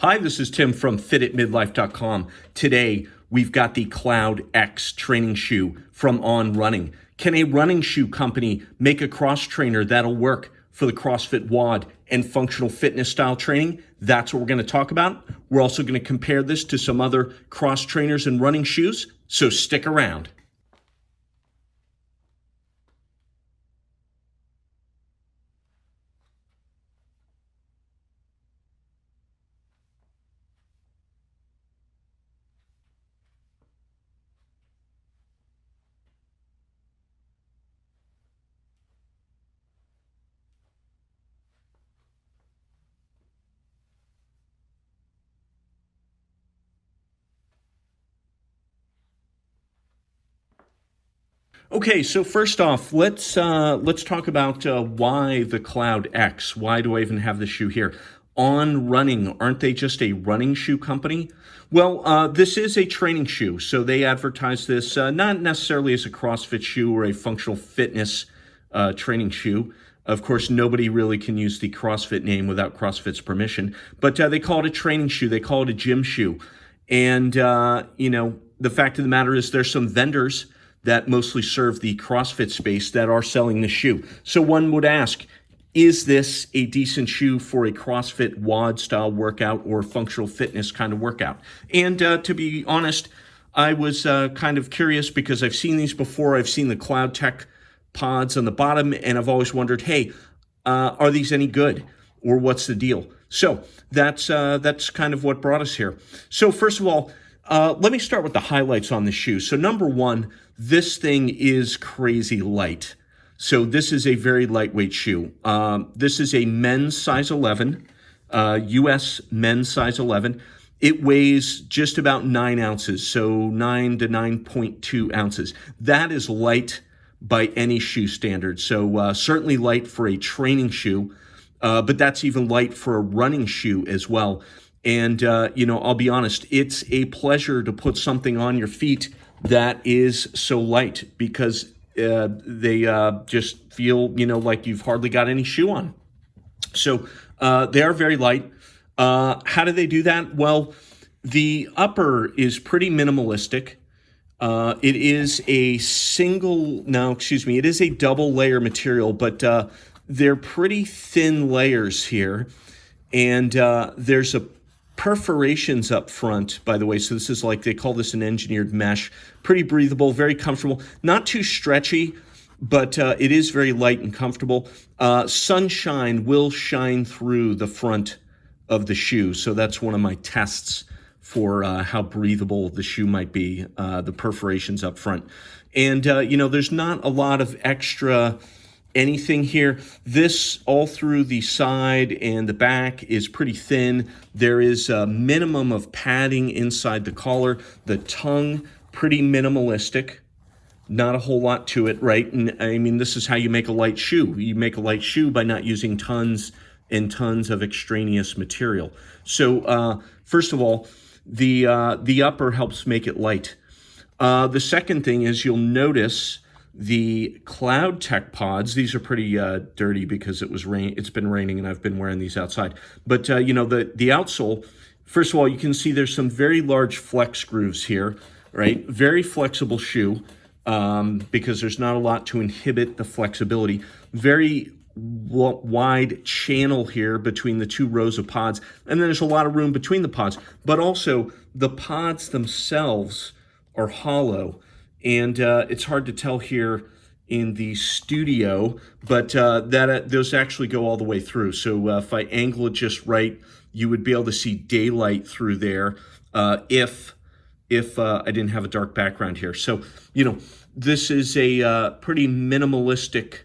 Hi, this is Tim from fititmidlife.com. Today, we've got the Cloud X training shoe from On Running. Can a running shoe company make a cross trainer that'll work for the CrossFit WOD and functional fitness style training? That's what we're going to talk about. We're also going to compare this to some other cross trainers and running shoes, so stick around. Okay, so first off, let's talk about why the Cloud X. Why do I even have the shoe here? On Running, aren't they just a running shoe company? Well, this is a training shoe, so they advertise this not necessarily as a CrossFit shoe or a functional fitness training shoe. Of course, nobody really can use the CrossFit name without CrossFit's permission, but they call it a training shoe. They call it a gym shoe, and the fact of the matter is, there's some vendors that mostly serve the CrossFit space that are selling this shoe. So one would ask, is this a decent shoe for a CrossFit WOD style workout or functional fitness kind of workout? And to be honest, I was kind of curious because I've seen these before. I've seen the Cloud Tech pods on the bottom, and I've always wondered, hey, are these any good, or what's the deal? So that's kind of what brought us here. So first of all, let me start with the highlights on the shoe. So number one, this thing is crazy light. So this is a very lightweight shoe. This is a men's size 11, US men's size 11. It weighs just about 9 ounces, so 9 to 9.2 ounces. That is light by any shoe standard. So certainly light for a training shoe, but that's even light for a running shoe as well. And, I'll be honest, it's a pleasure to put something on your feet that is so light because they just feel, like you've hardly got any shoe on. So they are very light. How do they do that? Well, the upper is pretty minimalistic. It is it is a double layer material, but they're pretty thin layers here. And there's a perforations up front, by the way. So this is they call this an engineered mesh. Pretty breathable, very comfortable, not too stretchy, but it is very light and comfortable. Sunshine will shine through the front of the shoe. So that's one of my tests for how breathable the shoe might be, the perforations up front. And, there's not a lot of extra anything here. This all through the side and the back is pretty thin. There is a minimum of padding inside the collar. The tongue, pretty minimalistic. Not a whole lot to it, right? And I mean, this is how you make a light shoe. You make a light shoe by not using tons and tons of extraneous material. So first of all, the upper helps make it light. The second thing is you'll notice the Cloud Tech pods. These are pretty dirty because it's been raining and I've been wearing these outside. But the outsole, first of all, you can see there's some very large flex grooves here, right? Very flexible shoe because there's not a lot to inhibit the flexibility. Very wide channel here between the two rows of pods, and then there's a lot of room between the pods. But also the pods themselves are hollow. And it's hard to tell here in the studio, but those actually go all the way through. So if I angle it just right, you would be able to see daylight through there if I didn't have a dark background here. So, this is a pretty minimalistic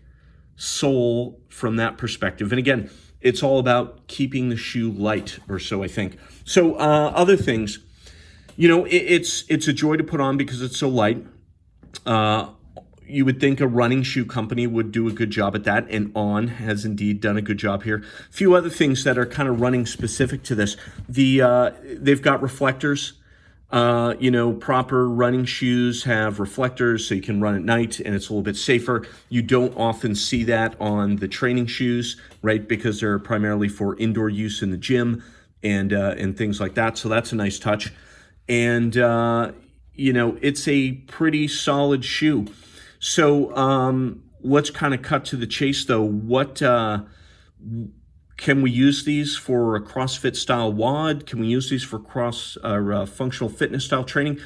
sole from that perspective. And again, it's all about keeping the shoe light, or so I think. So other things, it's a joy to put on because it's so light. You would think a running shoe company would do a good job at that, and On has indeed done a good job here. A few other things that are kind of running specific to this. They've got reflectors. Proper running shoes have reflectors so you can run at night and it's a little bit safer. You don't often see that on the training shoes, right? Because they're primarily for indoor use in the gym. and things like that. So that's a nice touch. And it's a pretty solid shoe. So let's kind of cut to the chase, though. What can we use these for a CrossFit style WOD? Can we use these for functional fitness style training?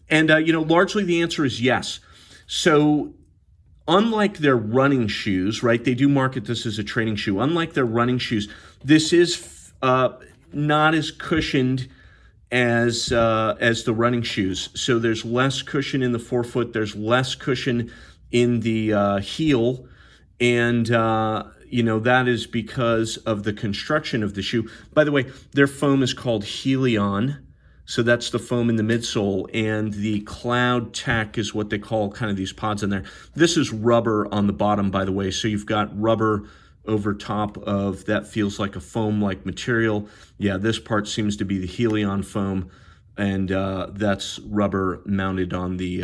And largely the answer is yes. So unlike their running shoes, right? They do market this as a training shoe. Unlike their running shoes, this is not as cushioned as the running shoes. So there's less cushion in the forefoot. There's less cushion in the heel, and that is because of the construction of the shoe. By the way, their foam is called Helion. So that's the foam in the midsole, and the Cloud Tech is what they call kind of these pods in there. This is rubber on the bottom, by the way. So you've got rubber over top of that feels like a foam-like material. Yeah, this part seems to be the Helion foam, and that's rubber mounted on the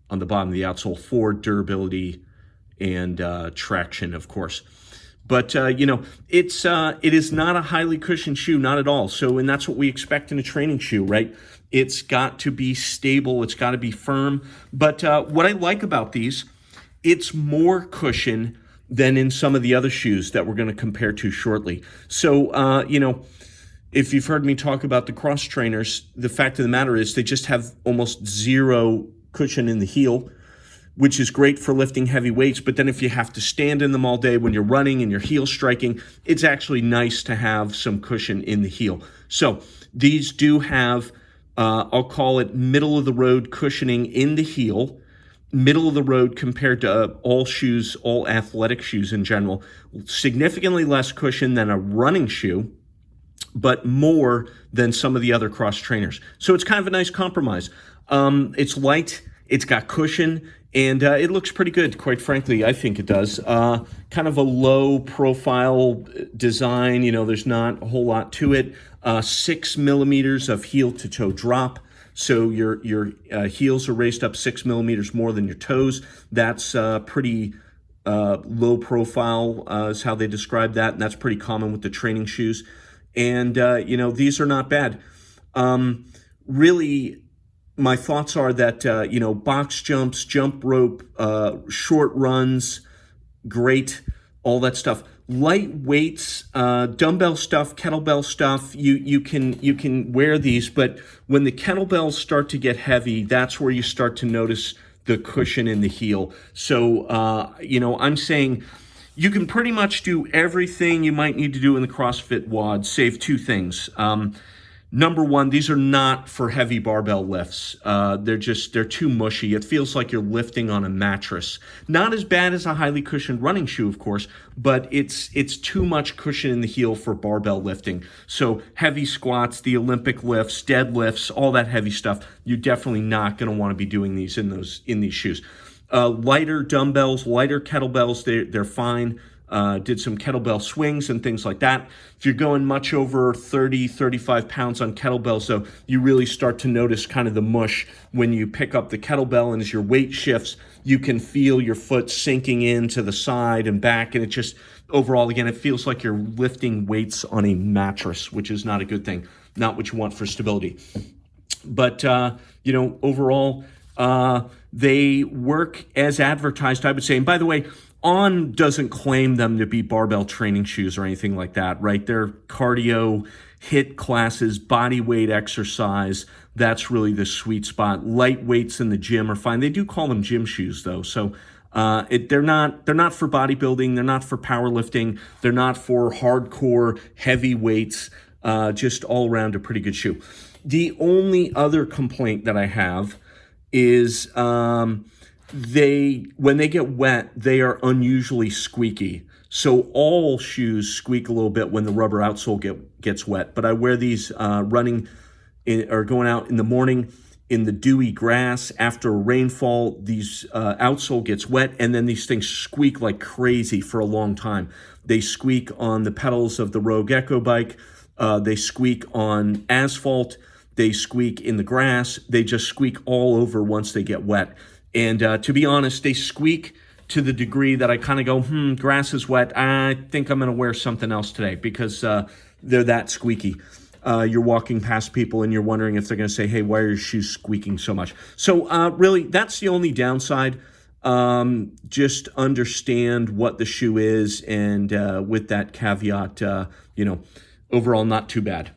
bottom of the outsole for durability and traction, of course. But it is not a highly cushioned shoe, not at all. So, and that's what we expect in a training shoe, right? It's got to be stable, it's got to be firm. But what I like about these, it's more cushion than in some of the other shoes that we're going to compare to shortly. So, if you've heard me talk about the cross trainers, the fact of the matter is they just have almost zero cushion in the heel, which is great for lifting heavy weights. But then if you have to stand in them all day when you're running and your heel striking, it's actually nice to have some cushion in the heel. So these do have, I'll call it middle of the road cushioning in the heel, middle of the road compared to all shoes, all athletic shoes in general, significantly less cushion than a running shoe, but more than some of the other cross trainers. So it's kind of a nice compromise. It's light, it's got cushion, and it looks pretty good, quite frankly. I think it does. Kind of a low profile design. There's not a whole lot to it. 6 millimeters of heel to toe drop. So your heels are raised up 6 millimeters more than your toes. That's pretty low profile is how they describe that. And that's pretty common with the training shoes. And, these are not bad. Really, my thoughts are that, box jumps, jump rope, short runs, great, all that stuff. Light weights, dumbbell stuff, kettlebell stuff, you can wear these, but when the kettlebells start to get heavy, that's where you start to notice the cushion in the heel. So, I'm saying you can pretty much do everything you might need to do in the CrossFit WOD, save two things. Number one, these are not for heavy barbell lifts. They're too mushy. It feels like you're lifting on a mattress. Not as bad as a highly cushioned running shoe, of course, but it's too much cushion in the heel for barbell lifting. So heavy squats, the Olympic lifts, deadlifts, all that heavy stuff, you're definitely not going to want to be doing these in these shoes. Lighter dumbbells, lighter kettlebells, they're fine. Did some kettlebell swings and things like that. If you're going much over 30, 35 pounds on kettlebells, though, you really start to notice kind of the mush when you pick up the kettlebell, and as your weight shifts, you can feel your foot sinking into the side and back, and it just, overall, again, it feels like you're lifting weights on a mattress, which is not a good thing, not what you want for stability. But, overall, they work as advertised, I would say. And by the way, On doesn't claim them to be barbell training shoes or anything like that, right? They're cardio, HIIT classes, body weight exercise. That's really the sweet spot. Light weights in the gym are fine. They do call them gym shoes, though. So they're not for bodybuilding. They're not for powerlifting. They're not for hardcore heavy weights. Just all around a pretty good shoe. The only other complaint that I have is when they get wet, they are unusually squeaky. So all shoes squeak a little bit when the rubber outsole gets wet. But I wear these running or going out in the morning in the dewy grass after a rainfall. These outsole gets wet, and then these things squeak like crazy for a long time. They squeak on the pedals of the Rogue Echo bike. They squeak on asphalt. They squeak in the grass. They just squeak all over once they get wet. And to be honest, they squeak to the degree that I kind of go, grass is wet. I think I'm going to wear something else today, because They're that squeaky. You're walking past people and you're wondering if they're going to say, hey, why are your shoes squeaking so much? So really, that's the only downside. Just understand what the shoe is, and with that caveat, overall not too bad.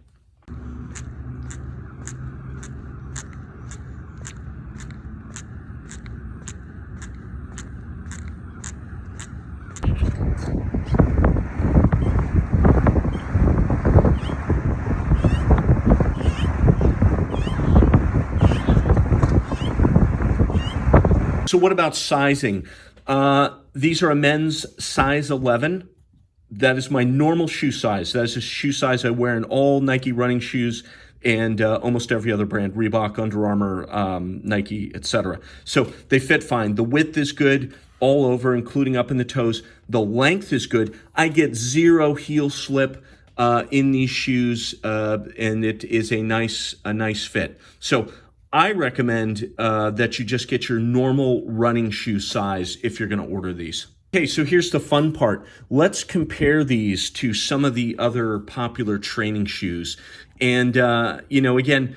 So what about sizing? These are a men's size 11. That is my normal shoe size. That is a shoe size I wear in all Nike running shoes and almost every other brand, Reebok, Under Armour, Nike, etc. So they fit fine. The width is good all over, including up in the toes. The length is good. I get zero heel slip in these shoes, and it is a nice fit. So I recommend that you just get your normal running shoe size if you're going to order these. Okay, so here's the fun part. Let's compare these to some of the other popular training shoes. And, again,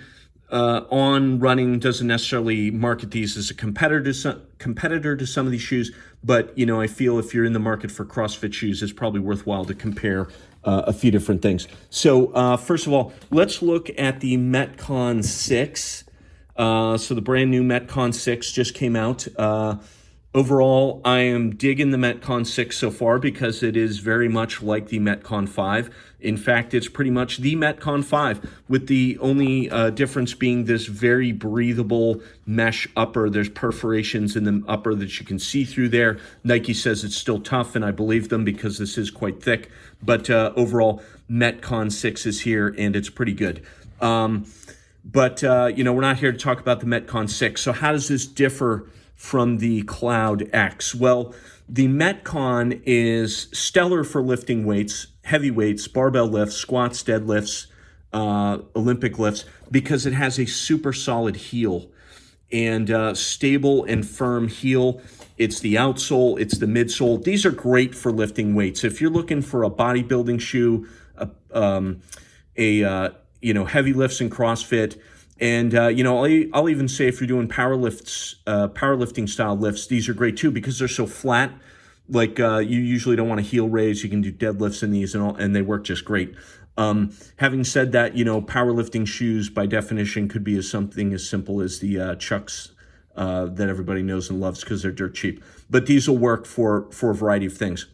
On Running doesn't necessarily market these as a competitor to some of these shoes, but, I feel if you're in the market for CrossFit shoes, it's probably worthwhile to compare a few different things. So, first of all, let's look at the Metcon 6. So the brand new Metcon 6 just came out. Overall, I am digging the Metcon 6 so far because it is very much like the Metcon 5. In fact, it's pretty much the Metcon 5, with the only difference being this very breathable mesh upper. There's perforations in the upper that you can see through there. Nike says it's still tough, and I believe them because this is quite thick. But overall, Metcon 6 is here, and it's pretty good. But we're not here to talk about the Metcon 6. So how does this differ from the Cloud X? Well, the Metcon is stellar for lifting weights, heavy weights, barbell lifts, squats, deadlifts, Olympic lifts, because it has a super solid heel and stable and firm heel. It's the outsole, it's the midsole. These are great for lifting weights. If you're looking for a bodybuilding shoe, heavy lifts and CrossFit, and I'll even say if you're doing powerlifting style lifts, these are great too because they're so flat. Like you usually don't want a heel raise. You can do deadlifts in these and they work just great. Having said that, powerlifting shoes by definition could be something as simple as the Chucks that everybody knows and loves because they're dirt cheap. But these will work for a variety of things.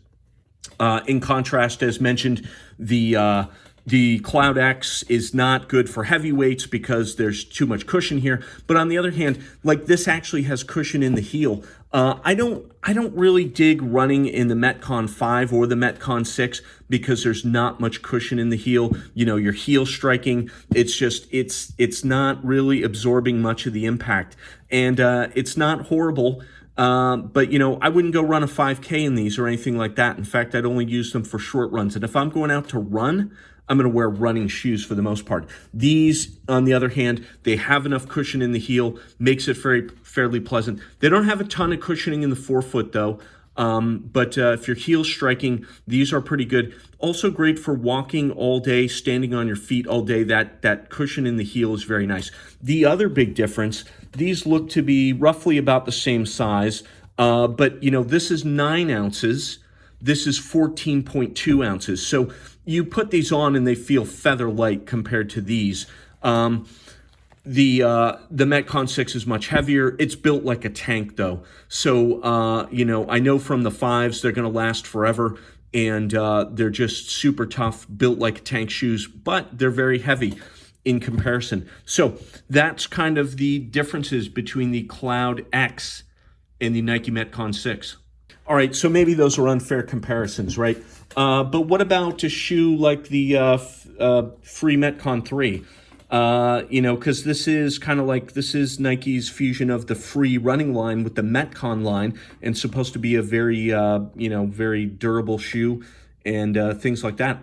In contrast, as mentioned, the Cloud X is not good for heavyweights because there's too much cushion here. But on the other hand, like this actually has cushion in the heel. I don't really dig running in the Metcon 5 or the Metcon 6 because there's not much cushion in the heel. Your heel striking, it's not really absorbing much of the impact. And it's not horrible. But I wouldn't go run a 5K in these or anything like that. In fact, I'd only use them for short runs. And if I'm going out to run, I'm going to wear running shoes for the most part. These, on the other hand, they have enough cushion in the heel, makes it fairly pleasant. They don't have a ton of cushioning in the forefoot though. But if you're heel striking, these are pretty good. Also great for walking all day, standing on your feet all day. That cushion in the heel is very nice. The other big difference, these look to be roughly about the same size, but this is 9 ounces. This is 14.2 ounces. So you put these on and they feel feather light compared to these. The Metcon 6 is much heavier. It's built like a tank though. So, I know from the 5s, they're going to last forever and they're just super tough, built like tank shoes, but they're very heavy in comparison. So that's kind of the differences between the Cloud X and the Nike Metcon 6. All right, so maybe those are unfair comparisons, right? But what about a shoe like the Free Metcon 3? Because this is Nike's fusion of the Free running line with the Metcon line, and supposed to be a very, very durable shoe and things like that.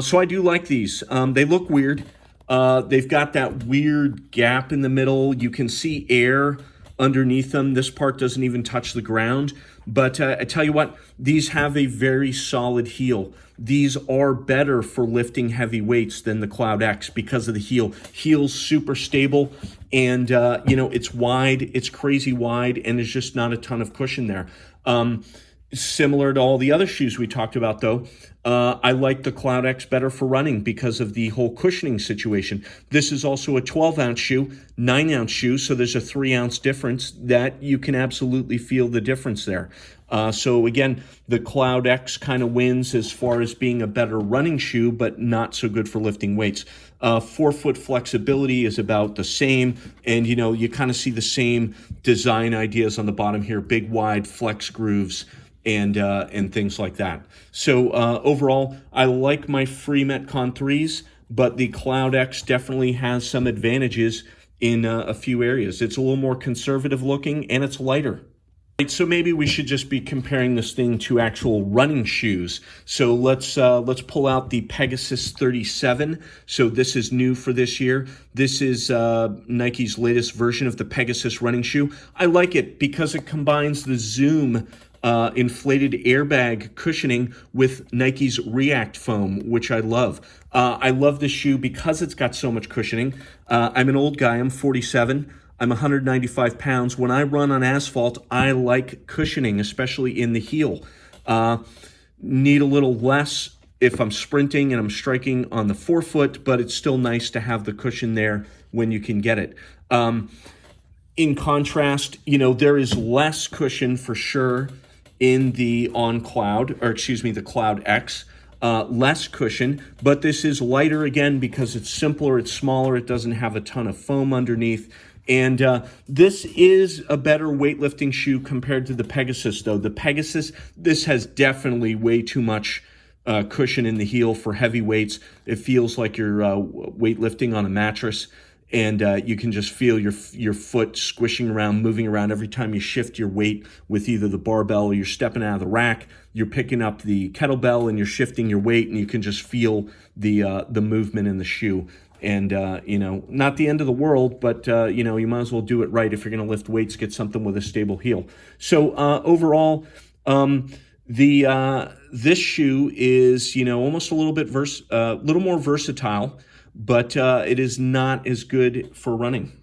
So I do like these. They look weird. They've got that weird gap in the middle. You can see air underneath them. This part doesn't even touch the ground, But I tell you what, these have a very solid heel. These are better for lifting heavy weights than the Cloud X because of the heel. Heel's super stable, and it's wide, it's crazy wide, and there's just not a ton of cushion there. Similar to all the other shoes we talked about, though, I like the Cloud X better for running because of the whole cushioning situation. This is also a 12-ounce shoe, 9-ounce shoe, so there's a 3-ounce difference that you can absolutely feel the difference there. So again, the Cloud X kind of wins as far as being a better running shoe, but not so good for lifting weights. Forefoot flexibility is about the same, and you kind of see the same design ideas on the bottom here, big wide flex grooves, and things like that. So overall, I like my free Metcon 3s, but the Cloud X definitely has some advantages in a few areas. It's a little more conservative looking, and it's lighter. Right, so maybe we should just be comparing this thing to actual running shoes. So let's pull out the Pegasus 37. So this is new for this year. This is Nike's latest version of the Pegasus running shoe. I like it because it combines the Zoom inflated airbag cushioning with Nike's React foam, which I love. I love this shoe because it's got so much cushioning. I'm an old guy, I'm 47. I'm 195 pounds. When I run on asphalt, I like cushioning, especially in the heel. Need a little less if I'm sprinting and I'm striking on the forefoot, but it's still nice to have the cushion there when you can get it. In contrast, there is less cushion for sure in the the Cloud X. Less cushion, but this is lighter again because it's simpler, it's smaller, it doesn't have a ton of foam underneath. And this is a better weightlifting shoe compared to the Pegasus, though. The Pegasus, this has definitely way too much cushion in the heel for heavy weights. It feels like you're weightlifting on a mattress, and you can just feel your foot squishing around, moving around every time you shift your weight with either the barbell or you're stepping out of the rack. You're picking up the kettlebell and you're shifting your weight, and you can just feel the movement in the shoe. And, not the end of the world, but, you might as well do it right if you're going to lift weights, get something with a stable heel. So overall, this shoe is, almost a little bit little more versatile, but it is not as good for running.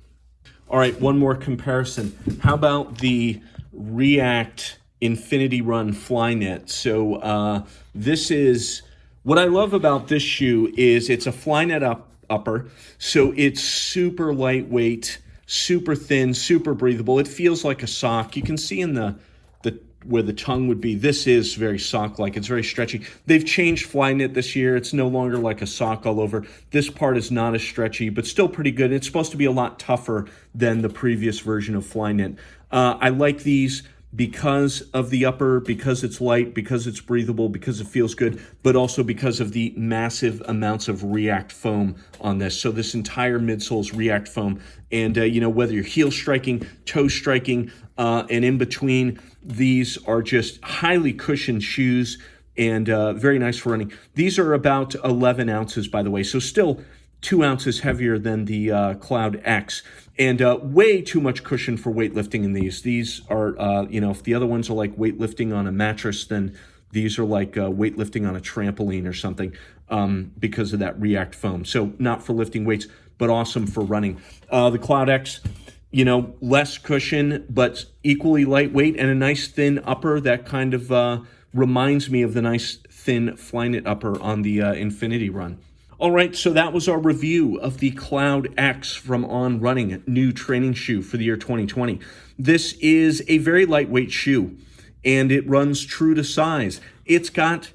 All right, one more comparison. How about the React Infinity Run Flyknit? So this is, what I love about this shoe is it's a Flyknit upper, so it's super lightweight, super thin, super breathable. It feels like a sock. You can see in the where the tongue would be, this is very sock-like. It's very stretchy. They've changed Flyknit this year. It's no longer like a sock all over. This part is not as stretchy, but still pretty good. It's supposed to be a lot tougher than the previous version of Flyknit. I like these because of the upper, because it's light, because it's breathable, because it feels good, but also because of the massive amounts of React foam on this. So this entire midsole is React foam. And, whether you're heel striking, toe striking, and in between, these are just highly cushioned shoes and very nice for running. These are about 11 ounces, by the way, so still 2 ounces heavier than the Cloud X, and way too much cushion for weightlifting in these. These are, if the other ones are like weightlifting on a mattress, then these are like weightlifting on a trampoline or something because of that React foam. So not for lifting weights, but awesome for running. The Cloud X, less cushion, but equally lightweight and a nice thin upper that kind of reminds me of the nice thin Flyknit upper on the Infinity Run. All right, so that was our review of the Cloud X from On Running, new training shoe for the year 2020. This is a very lightweight shoe, and it runs true to size. It's got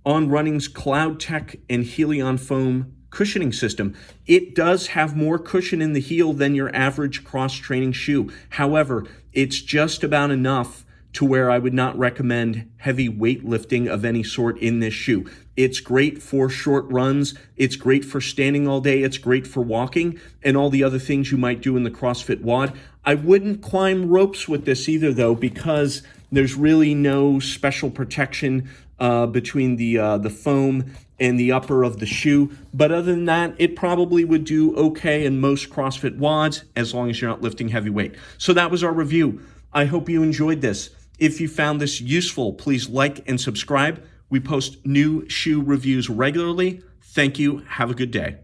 On Running's Cloud Tech and Helion foam cushioning system. It does have more cushion in the heel than your average cross-training shoe. However, it's just about enough to where I would not recommend heavy weightlifting of any sort in this shoe. It's great for short runs. It's great for standing all day. It's great for walking and all the other things you might do in the CrossFit WOD. I wouldn't climb ropes with this either, though, because there's really no special protection between the foam and the upper of the shoe. But other than that, it probably would do okay in most CrossFit WODs as long as you're not lifting heavy weight. So that was our review. I hope you enjoyed this. If you found this useful, please like and subscribe. We post new shoe reviews regularly. Thank you. Have a good day.